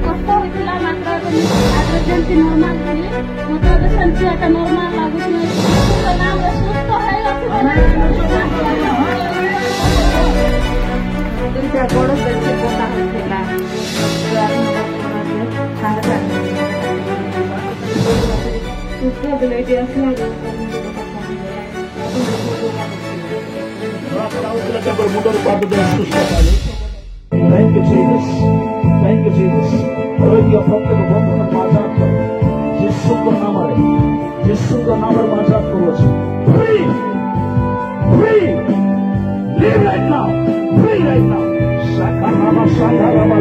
କଷ୍ଟ ହୋଇଥିଲା ମାତ୍ର ଆଗରେ ଯେମିତି ନର୍ମାଲ ଥିଲି ମୋତେ ଏବେ ସେମିତି ଏକା ନର୍ମାଲ ଲାଗୁଛି। ନାମରେ ସୁସ୍ଥ ଦୁଇଟା ବଡ଼ ବେଶୀ ବନା ହୋଇଥିଲା ସୁସ୍ଥ ବେଳେ ଏଠି ଆସିଲା Thank you, Jesus. Thank you, Jesus. Hallelujah. प्रत्येक बंधन आजाद करो यीशुଙ୍କ नामରେ यीशुଙ୍କ नामରେ आजाद करो free free live right now free right now sakarama sakarama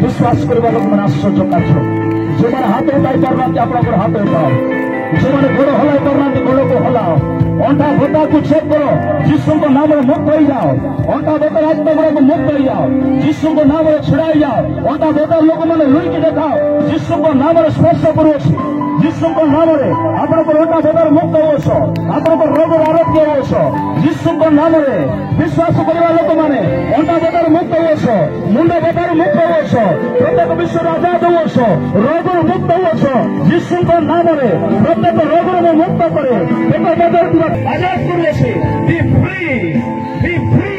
विश्वास करवा लोक मैंने आश्चर्य कार्य जो मैंने हाथ उठाई पारना आप हाथ उठाओ जो मैंने गोड़ हलाई पारना गोड़ को हलाओ अंटा बोता को चेक करो यीशु को नाम में मुक्त हो जाओ अंटा बोता रास्ता को मुक्त हो जाओ यीशु को नाम में छुड़ाई जाओ अंटा बोता लोक मैंने लुई के देखाओ यीशु को नाम में स्पर्श करो यीशु को नाम में आपण को अंटा बोता मुक्त हो आपण को रोग आरोग्य हो यीशु को नाम में विश्वास करवा लोक मैंने अंटा बोता मुक्त हो मुंड बोता मुक्त हो प्रत्येक विश्व आजाद हो रोग मुक्त हो यीशु को नाम में प्रत्येक रोग में मुक्त करे आजाद करे B free B free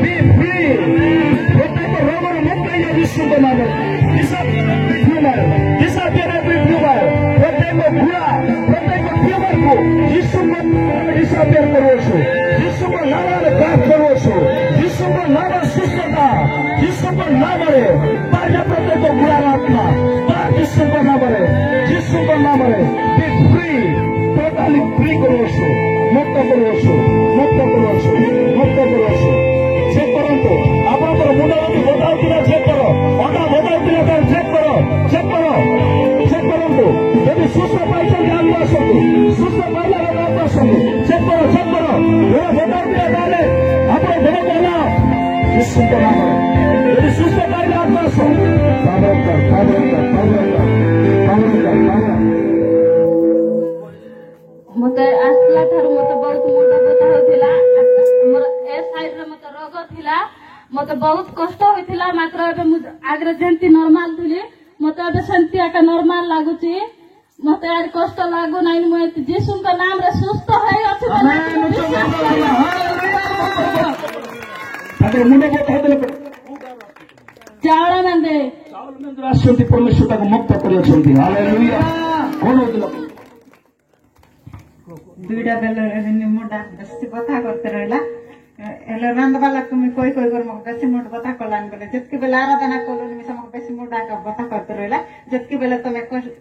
B free प्रत्येक रोग में मुक्त है यीशु को नाम में प्रत्येक बुरा प्रत्येक ट्यूमर को यीशु को डिसअपियर करो यीशु को नाम में प्राप्त करो यीशु को नाम में सुस्थता यीशु को नाम में ताजा प्रत्येक बुरा आत्मा यीशु को नाम में यीशु को नाम में बी फ्री टोटली फ्री करो मुक्त करो मुक्त करो मुक्त करो चेक करो आपंकर मुंड बताऊ चेक करो अंडा बताऊ चेक करो चेक करो चेक करो मते बहुत कष्ट होइथिला मात्र एबे आगरे जेंती नॉर्मल थिली मते एबे सेंती आका नॉर्मल लागुची मते यार कष्ट लागु नाइन म जीसु का नाम रे सुस्थ है अछि ତାଙ୍କର ମୁଣ୍ଡ କଥା ଦେଲେ चावल मंदे ଚାଉଳ ମନ୍ଦିର ଆସିଛନ୍ତି ପରମେଶ୍ୱର ତାକୁ ମୁକ୍ତ କରିଅଛନ୍ତି ହାଲେଲୁୟା କଣ ହଉଥିଲା दुईटा बेला मुंडा बेसी बता करते रहला हेलो रंदवाला तुम कोई कोई कर मग बेसी मुंड बता कलान बोले जतके बेला आराधना कोलोनी में समग बेसी मुंडा का बता करते रहला जतके बेला तुम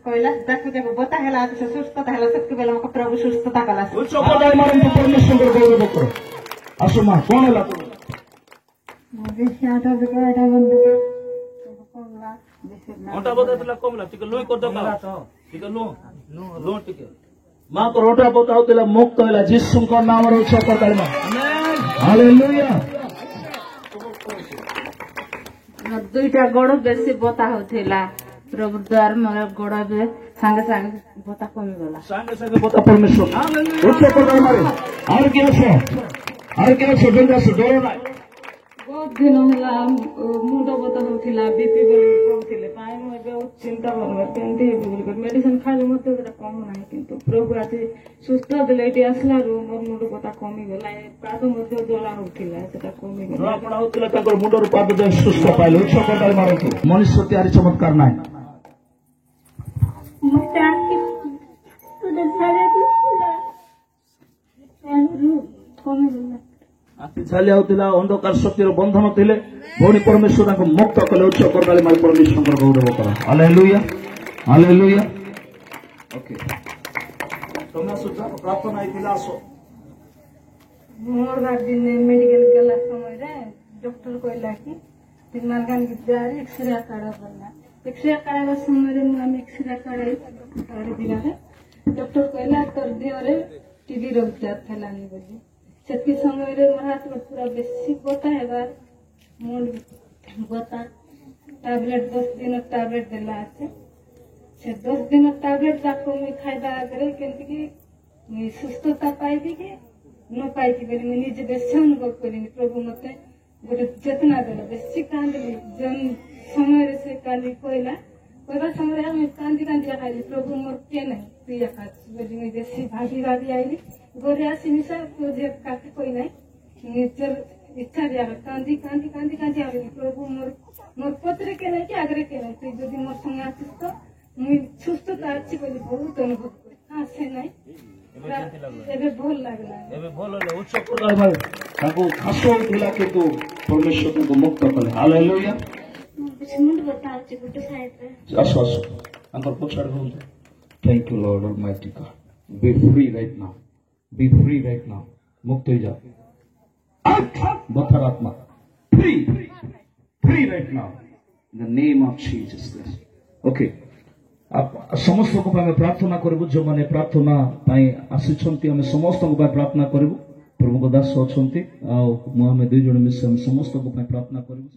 कोइला देखो देखो बता हैला तो सुस्थता हैला सबके बेला मग प्रभु सुस्थता कला उच्च पदाय मारन परमेश्वर गौरव करो आसो मा कोण होला बेसी आटा बेटा बंद कोला बेसी ओटा बदला कमला ठीक लोई कर दका ठीक लो ठीक मां को रोटा बोता होतला मुक्त होला यीशु को नाम रे उच्च पदाय मा आमेन हालेलुया दुईटा गोड़ बेसी बता होथिला प्रभु द्वार मोर गोड़ बे संगे संगे बता कमी गला संगे बता परमेश्वर उच्च पदाय मारे और क्या से गंगा से डरो ना बहुत दिन होला मुंड बता होथिला बीपी बेल कम थिले पाए म बहुत चिंता करबा केंती बिल कर मेडिसिन खाली मते कम नाही किंतु प्रभु आते सुस्थ दिलेटी असला रो मोर मुंड बता कमी गला पाद मध्ये जला होथिला सेटा कमी गला आपण होतला ताकर मुंडर पाद दे सुस्थ पाइल उच्च पदाय मारतो मनुष्य त्यारी चमत्कार नाही मते आकी तुझे झाले तुला कमी गला आती झाले होतिला अंधकार शक्तिर बंधन थिले भौणी परमेश्वर ताको मुक्त कले उच्च करदाली मार परमेश्वर गौरव करा हालेलुया हालेलुया ओके तुम सुचा प्रार्थना आइतिला सो मोर बार दिन मेडिकल गला समय रे डॉक्टर कहला कि दिन मालगान गिदारी एक्सरे काढा बोलला एक्सरे काढा समय रे हम एक्सरे काढाई और दिला रे डॉक्टर कहला कर दियो रे टीबी रोग जात थलानी बोली सेती समय रे मोर हाथ में पूरा बेसी बता है बार मोर बता टैबलेट 10 दिन टैबलेट देला আছে से 10 दिन टैबलेट जाको में खाइदा करे केंति कि सुस्थता पाइबी कि न पाइबी बोली मैं निजे बेसी अनुभव करिनी प्रभु मते गोटे चेतना देला बेसी कांदली जन समय रे से काली कोइला कोइबा समय हम कांदी कांदी खाइली प्रभु मोर के नहीं प्रिय खात बोली मैं बेसी भागी भागी आइली गोरे आसी निसा तुझे काके कोई नहीं निजर इच्छा दिया कांदी कांदी कांदी कांदी आवे प्रभु मोर पत्र के नहीं कि आग्रह के नहीं तू यदि मोर संग आछिस तो मुई सुस्थता अच्छी बोली बहुत अनुभव कर हां से नहीं एबे भल लागला एबे भल होले उच्च करदाली मार ताको खासो दिला के तो परमेश्वर को मुक्त करे हालेलुया मुंड बता अछि गुटे साइड रे आसो आसो अंकर पछाड़ हो thank you Lord Almighty God be free right now be free right now मुक्त हो जा बथरात्मा free free right now in the name of Jesus okay आप समस्त को पाए प्रार्थना करबु जो माने प्रार्थना पाए आसीछंती हम समस्त को पाए प्रार्थना करबु प्रभु को दास अछंती आ हम दुई जण मिस हम समस्त को पाए प्रार्थना करबु।